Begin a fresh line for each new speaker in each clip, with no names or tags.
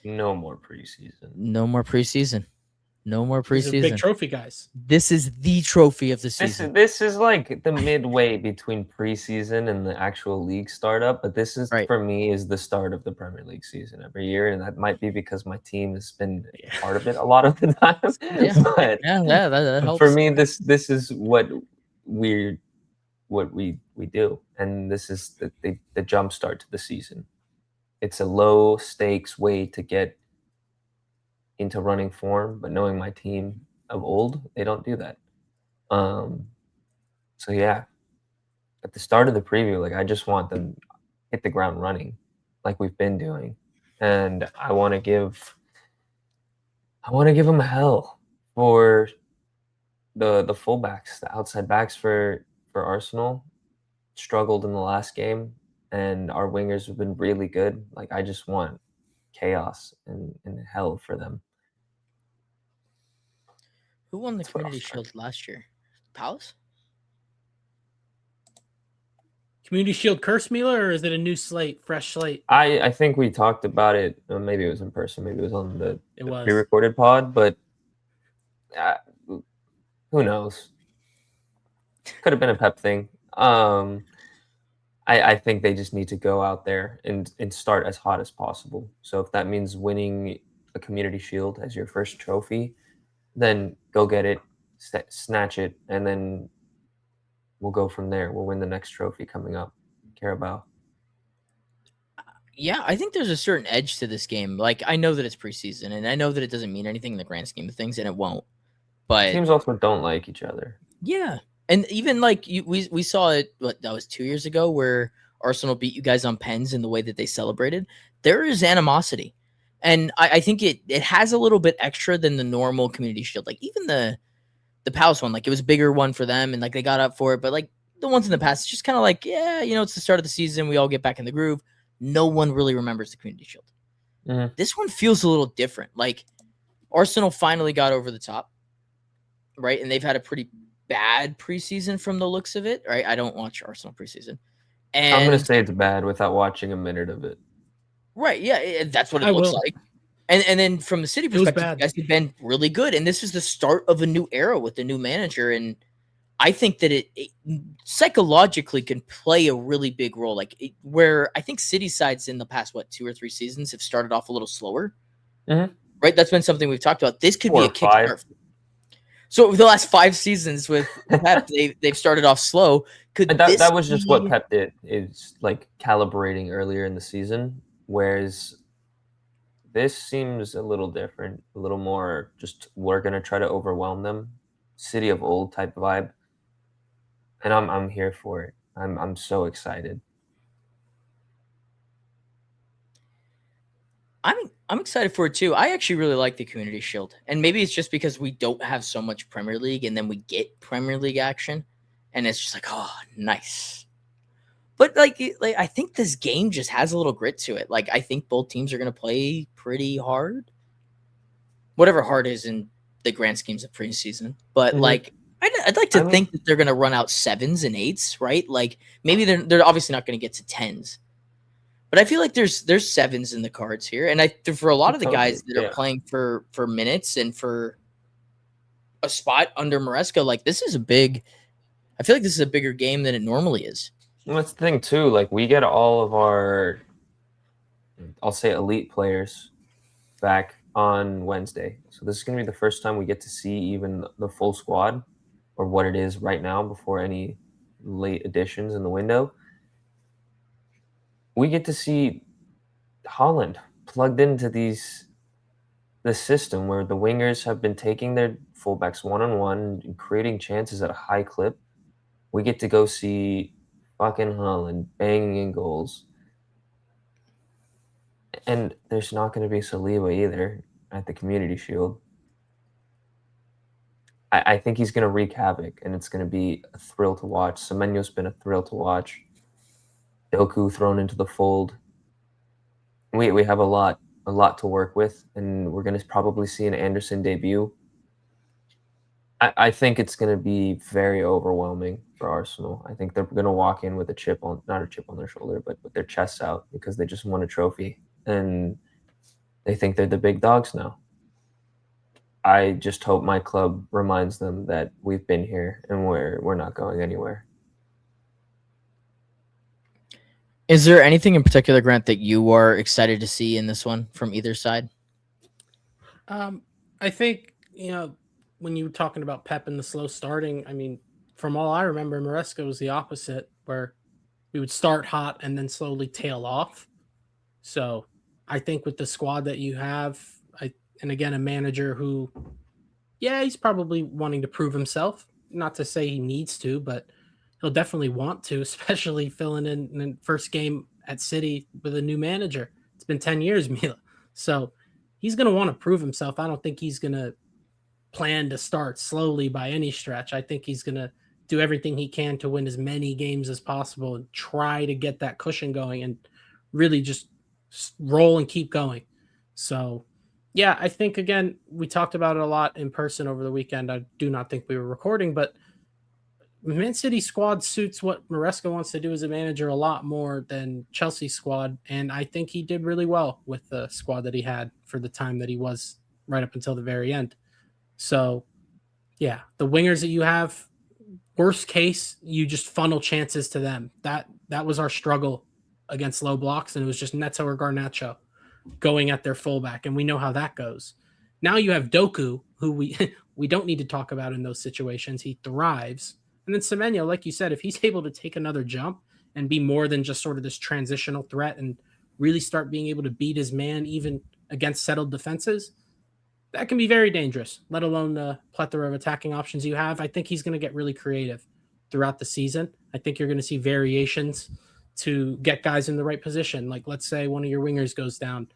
No more preseason.
No more preseason. No more
These are big
preseason.
trophy guys.
This is the trophy of the season.
This is like the midway between preseason and the actual league startup, but this is
Right.
for me is the start of the Premier League season every year, and that might be because my team has been part of it a lot of the time.
Yeah.
But
that helps.
for me, this is what we do, and this is the jump start to the season. It's a low stakes way to get into running form, but knowing my team of old, they don't do that. So yeah, at the start of the preview, like I just want them hit the ground running, like we've been doing, and I want to give them hell for the fullbacks, the outside backs for Arsenal struggled in the last game, and our wingers have been really good. Like I just want chaos and hell for them.
Who won the Community Shield last year? Palace?
Community Shield curse Mila, or is it a new slate, fresh slate?
I think we talked about it. Maybe it was in person. Maybe it was on the
was
pre-recorded pod. But who knows? Could have been a Pep thing. I think they just need to go out there and start as hot as possible. So if that means winning a Community Shield as your first trophy, then go get it, snatch it, and then we'll go from there. We'll win the next trophy coming up. Carabao.
Yeah, I think there's a certain edge to this game. Like, I know that it's preseason, and I know that it doesn't mean anything in the grand scheme of things, and it won't. But
teams also don't like each other.
Yeah, and even like we saw it. What, that was 2 years ago, where Arsenal beat you guys on pens in the way that they celebrated. There is animosity, and I think it has a little bit extra than the normal Community Shield. Like even the Palace one, like it was a bigger one for them, and like they got up for it. But like the ones in the past, it's just kind of like, yeah, it's the start of the season. We all get back in the groove. No one really remembers the Community Shield.
Mm-hmm.
This one feels a little different. Like Arsenal finally got over the top, right? And they've had a pretty bad preseason from the looks of it, right? I don't watch Arsenal preseason. And
I'm going to say it's bad without watching a minute of it.
Right, yeah, that's what it looks like. And then from the City perspective, you guys have been really good. And this is the start of a new era with the new manager. And I think that it psychologically can play a really big role. Like where I think City sides in the past, 2 or 3 seasons have started off a little slower.
Mm-hmm.
Right? That's been something we've talked about. This could
4
be a kickstart. So over the last 5 seasons with Pep, they've started off slow.
That was just what Pep did, is like calibrating earlier in the season, whereas this seems a little different, a little more just we're gonna try to overwhelm them, City of old type vibe, and I'm here for it. I'm so excited.
I'm excited for it too. I actually really like the Community Shield, and maybe it's just because we don't have so much Premier League, and then we get Premier League action, and it's just like, oh, nice. But like I think this game just has a little grit to it. Like I think both teams are going to play pretty hard, whatever hard is in the grand schemes of preseason. But like I'd like to think that they're going to run out 7s and 8s, right? Like maybe they're obviously not going to get to 10s. But I feel like there's 7s in the cards here, and for a lot of the guys that are playing for minutes and for a spot under Maresca, like this is a big. I feel like this is a bigger game than it normally is.
Well, that's the thing too. Like we get all of our, I'll say, elite players back on Wednesday, so this is gonna be the first time we get to see even the full squad, or what it is right now before any late additions in the window. We get to see Holland plugged into this system where the wingers have been taking their fullbacks one-on-one and creating chances at a high clip. We get to go see fucking Holland banging in goals. And there's not going to be Saliba either at the Community Shield. I think he's going to wreak havoc, and it's going to be a thrill to watch. Semenyo's been a thrill to watch. Doku thrown into the fold. We have a lot to work with, and we're going to probably see an Anderson debut. I think it's going to be very overwhelming for Arsenal. I think they're going to walk in with not a chip on their shoulder, but with their chests out because they just won a trophy. And They think they're the big dogs now. I just hope my club reminds them that we've been here and we're not going anywhere.
Is there anything in particular, Grant, that you are excited to see in this one from either side?
I think, when you were talking about Pep and the slow starting, I mean, from all I remember, Maresca was the opposite, where we would start hot and then slowly tail off. So I think with the squad that you have, and again, a manager who, yeah, he's probably wanting to prove himself. Not to say he needs to, but he'll definitely want to, especially filling in the first game at City with a new manager. It's been 10 years, Mila. So he's going to want to prove himself. I don't think he's going to plan to start slowly by any stretch. I think he's going to do everything he can to win as many games as possible and try to get that cushion going and really just roll and keep going. So, yeah, I think, again, we talked about it a lot in person over the weekend. I do not think we were recording, but Man City squad suits what Maresca wants to do as a manager a lot more than Chelsea's squad. And I think he did really well with the squad that he had for the time that he was right up until the very end. So, yeah, the wingers that you have, worst case, you just funnel chances to them. That was our struggle against low blocks, and it was just Neto or Garnacho going at their fullback, and we know how that goes. Now you have Doku, who we don't need to talk about in those situations. He thrives. And then Semenyo, like you said, if he's able to take another jump and be more than just sort of this transitional threat and really start being able to beat his man even against settled defenses, that can be very dangerous, let alone the plethora of attacking options you have. I think he's going to get really creative throughout the season. I think you're going to see variations to get guys in the right position. Like, let's say one of your wingers goes down.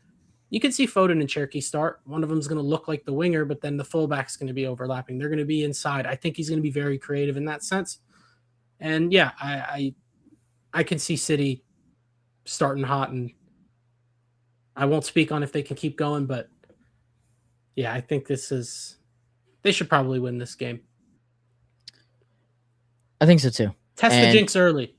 You can see Foden and Cherky start. One of them is going to look like the winger, but then the fullback's going to be overlapping. They're going to be inside. I think he's going to be very creative in that sense. And yeah, I can see City starting hot, and I won't speak on if they can keep going, but yeah, I think they should probably win this game.
I think so too.
Test the jinx early.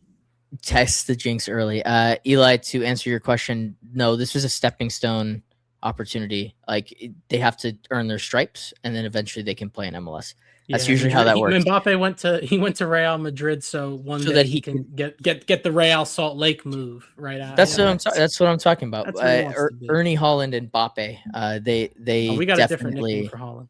Test the jinx early. Eli, to answer your question, no, this was a stepping stone opportunity. Like, they have to earn their stripes, and then eventually they can play in MLS. That's usually how that works.
Mbappe went to Real Madrid, so that he can get the Real Salt Lake move right out.
That's what I'm talking about. Ernie Haaland and Mbappe.
We got a different nickname for Haaland.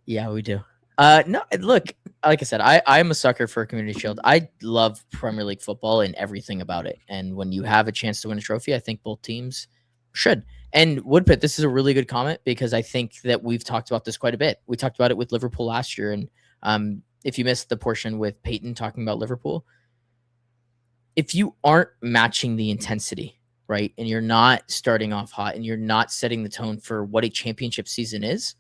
Yeah, we do. No, look, like I said, I'm a sucker for a Community Shield. I love Premier League football and everything about it. And when you have a chance to win a trophy, I think both teams should. And Woodpit, this is a really good comment because I think that we've talked about this quite a bit. We talked about it with Liverpool last year. And if you missed the portion with Peyton talking about Liverpool, if you aren't matching the intensity, right, and you're not starting off hot and you're not setting the tone for what a championship season is,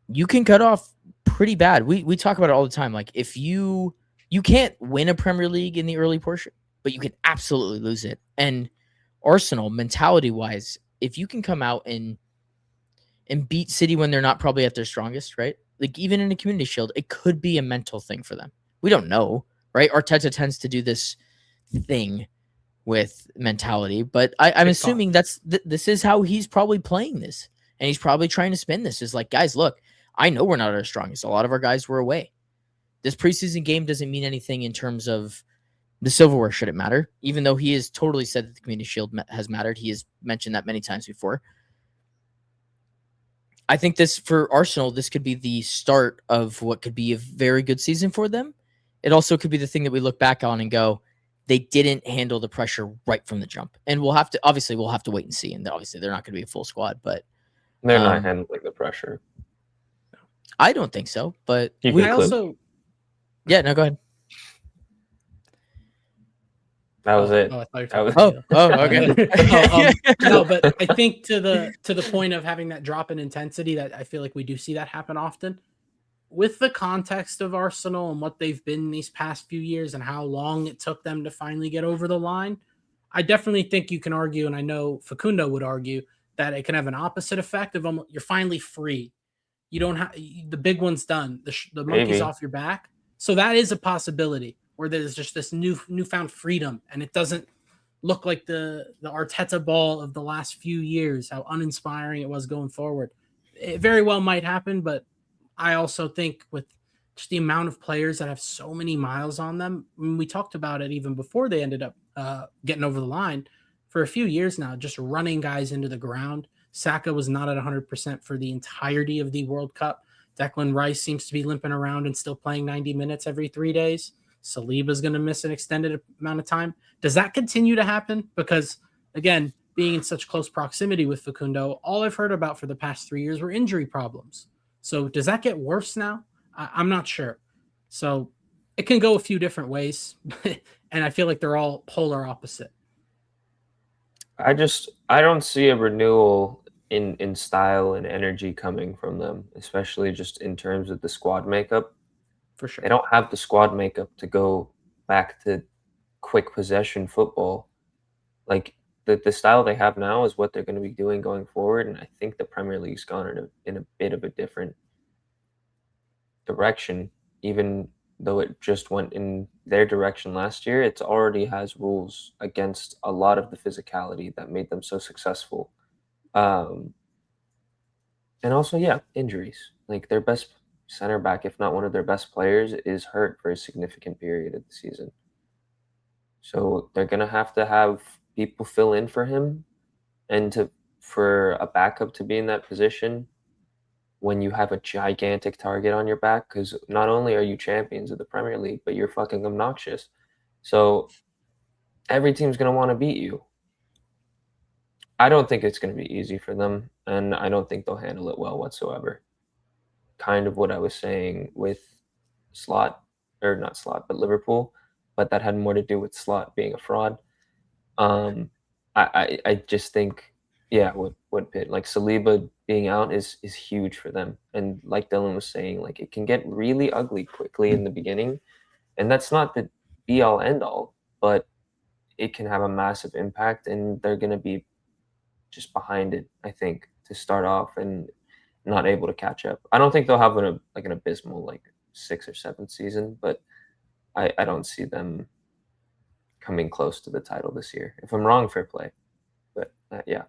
you can cut off pretty bad. We talk about it all the time. Like, if you can't win a Premier League in the early portion, but you can absolutely lose it. And Arsenal, mentality-wise, if you can come out and beat City when they're not probably at their strongest, right? Like, even in a Community Shield, it could be a mental thing for them. We don't know, right? Arteta tends to do this thing with mentality, but I'm assuming this is how he's probably playing this. And he's probably trying to spin this. Is like, guys, look, I know we're not at our strongest. A lot of our guys were away. This preseason game doesn't mean anything in terms of the silverware shouldn't matter, even though he has totally said that the Community Shield has mattered. He has mentioned that many times before. I think this, for Arsenal, this could be the start of what could be a very good season for them. It also could be the thing that we look back on and go, they didn't handle the pressure right from the jump. And we'll have to wait and see. And obviously they're not going to be a full squad, but
they're not handling the pressure.
I don't think so, but
yeah, no,
go ahead.
That was it.
Okay.
No, but I think to the point of having that drop in intensity, that I feel like we do see that happen often. With the context of Arsenal and what they've been these past few years and how long it took them to finally get over the line, I definitely think you can argue, and I know Facundo would argue, that it can have an opposite effect of you're finally free. You don't have the big one's done. The monkey's off your back. So that is a possibility where there's just this newfound freedom, and it doesn't look like the Arteta ball of the last few years, how uninspiring it was going forward. It very well might happen, but I also think with just the amount of players that have so many miles on them, I mean, we talked about it even before they ended up getting over the line for a few years now, just running guys into the ground. Saka was not at 100% for the entirety of the World Cup. Declan Rice seems to be limping around and still playing 90 minutes every 3 days. Saliba's going to miss an extended amount of time. Does that continue to happen? Because, again, being in such close proximity with Facundo, all I've heard about for the past 3 years were injury problems. So does that get worse now? I'm not sure. So it can go a few different ways, and I feel like they're all polar opposite.
I don't see a renewal in style and energy coming from them, especially just in terms of the squad makeup.
For sure.
They don't have the squad makeup to go back to quick possession football. Like the style they have now is what they're going to be doing going forward, and I think the Premier League's gone in a bit of a different direction. Even though it just went in their direction last year, it already has rules against a lot of the physicality that made them so successful. Um, and also, yeah, injuries. Like their best center back, if not one of their best players, is hurt for a significant period of the season. So they're gonna have to have people fill in for him, and for a backup to be in that position when you have a gigantic target on your back, because not only are you champions of the Premier League, but you're fucking obnoxious. So every team's gonna want to beat you. I don't think it's gonna be easy for them, and I don't think they'll handle it well whatsoever. Kind of what I was saying with Slot, or not Slot, but Liverpool, but that had more to do with Slot being a fraud. I just think, yeah, what Pitt, like Saliba being out is huge for them, and like Dylan was saying, like it can get really ugly quickly in the beginning, and that's not the be all end all, but it can have a massive impact, and they're gonna be just behind it, I think, to start off and not able to catch up. I don't think they'll have an abysmal like 6th or 7th season, but I don't see them coming close to the title this year. If I'm wrong, fair play. But yeah.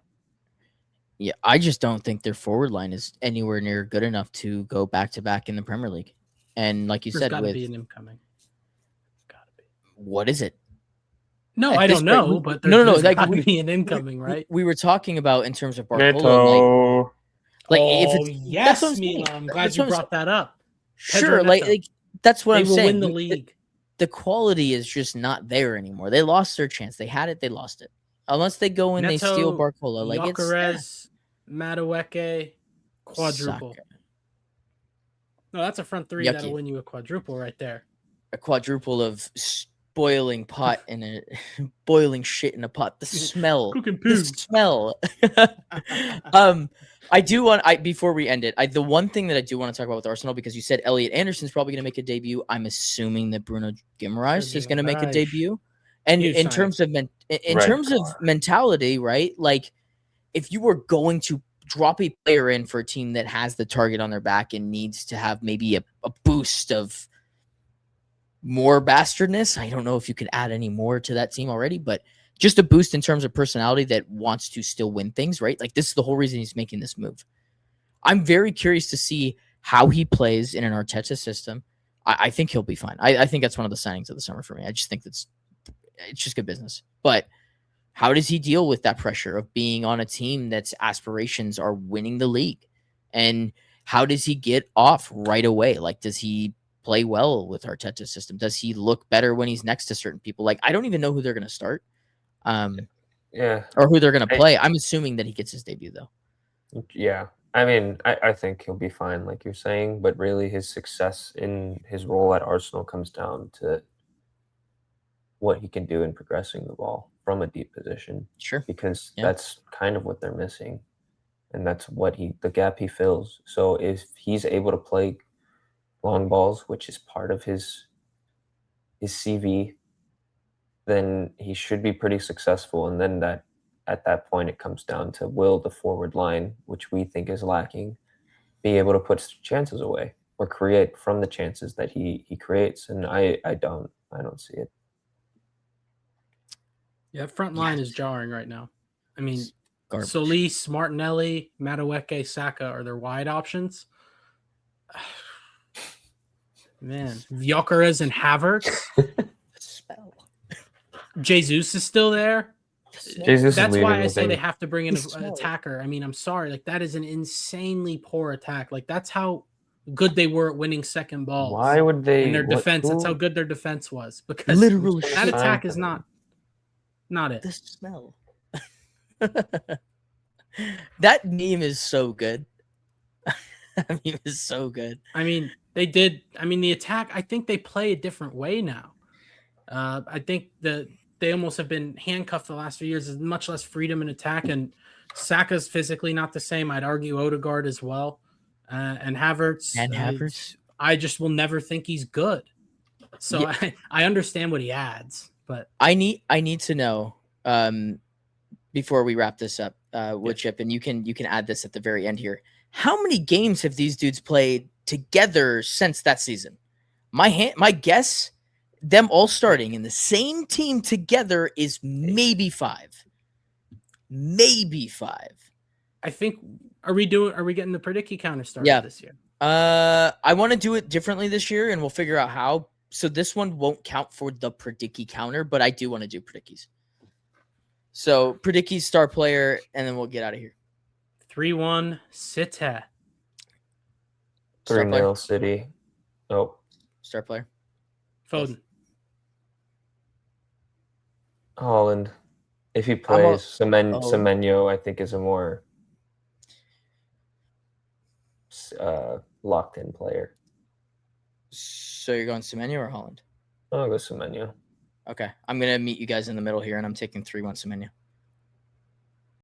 Yeah, I just don't think their forward line is anywhere near good enough to go back to back in the Premier League. And like you
There's
said,
got to
with
be an incoming. Gotta be.
what is it?
No,
At
I
this
don't
point,
know, but
no.
there's
Like
got to be an incoming, right?
We were talking about in terms of Barcola,
Neto.
like
oh
if it's,
yes,
that's what I'm saying.
Milan. I'm glad
That's
you
what I'm
brought that up.
Sure,
Pedro
like
Neto.
that's what
They
I'm
will
saying.
win the league.
The quality is just not there anymore. They lost their chance. They had it. They lost it. Unless they go and they steal Barcola, like
Gyökeres, Madueke, quadruple.
Saka.
No, that's a front three
Yucky.
that'll win you a quadruple right there.
A quadruple of boiling pot and a boiling shit in a pot. The smell. The smell. I do want before we end it, the one thing that I do want to talk about with Arsenal, because you said Elliot Anderson's probably going to make a debut. I'm assuming that Bruno Guimaraes is going to make a debut. And in terms of mentality, right? Like if you were going to drop a player in for a team that has the target on their back and needs to have maybe a boost of more bastardness, I don't know if you could add any more to that team already, but just a boost in terms of personality that wants to still win things, right? Like this is the whole reason he's making this move. I'm very curious to see how he plays in an Arteta system. I think he'll be fine. I think that's one of the signings of the summer for me. I just think it's just good business. But how does he deal with that pressure of being on a team that's aspirations are winning the league? And how does he get off right away? Like, does he play well with Arteta's system? Does he look better when he's next to certain people? Like, I don't even know who they're going to start. Or who they're going to play. I'm assuming that he gets his debut, though.
Yeah. I mean, I think he'll be fine, like you're saying, but really his success in his role at Arsenal comes down to what he can do in progressing the ball from a deep position.
Sure.
Because that's kind of what they're missing. And that's what the gap he fills. So if he's able to play long balls, which is part of his CV, then he should be pretty successful. And then at that point, it comes down to will the forward line, which we think is lacking, be able to put chances away or create from the chances that he creates. And I don't see it.
Yeah, front line is
Yes.
jarring right now. I mean,
Garbage.
Solis, Martinelli, Madueke, Saka are their wide options. Man, Gyökeres and Havertz.
The spell.
Jesus is still there.
Jesus is
That's why
leaving,
I
I
say they
think.
have to bring in
The
an
smell.
attacker. I mean, I'm sorry. Like, that is an insanely poor attack. Like, that's how good they were at winning second balls.
Why would they?
In their
what-
defense, that's
who-
how good their defense was. Because
Literal
who's
that
gonna
shit.
sign
attack
for
is
them?
not it.
The smell. That meme is so good. That meme is so good.
I mean, they did. I mean, the attack, I think they play a different way now. I think that they almost have been handcuffed the last few years. There's much less freedom in attack, and Saka's physically not the same. I'd argue Odegaard as well. And Havertz.
And Havertz.
I just will never think he's good. So
Yeah.
I understand what he adds, but
I need to know before we wrap this up, Woodchip, and you can add this at the very end here. How many games have these dudes played together since that season? My guess, them all starting in the same team together is maybe 5. Maybe 5.
I think are we getting the Predickie counter started
Yeah.
this year?
I want to do it differently this year, and we'll figure out how. So this one won't count for the Predickie counter, but I do want to do Predickies. So Predickie's star player, and then we'll get out of here.
3-1 City.
Star player.
3-0 City. Oh,
Star player.
Foden.
Holland. If he plays,
Oh.
Semenyo, I think, is a more locked in player.
So you're going Semenyo or Holland?
I'll go Semenyo.
Okay, I'm gonna meet you guys in the middle here, and I'm taking 3-1 Semenyo.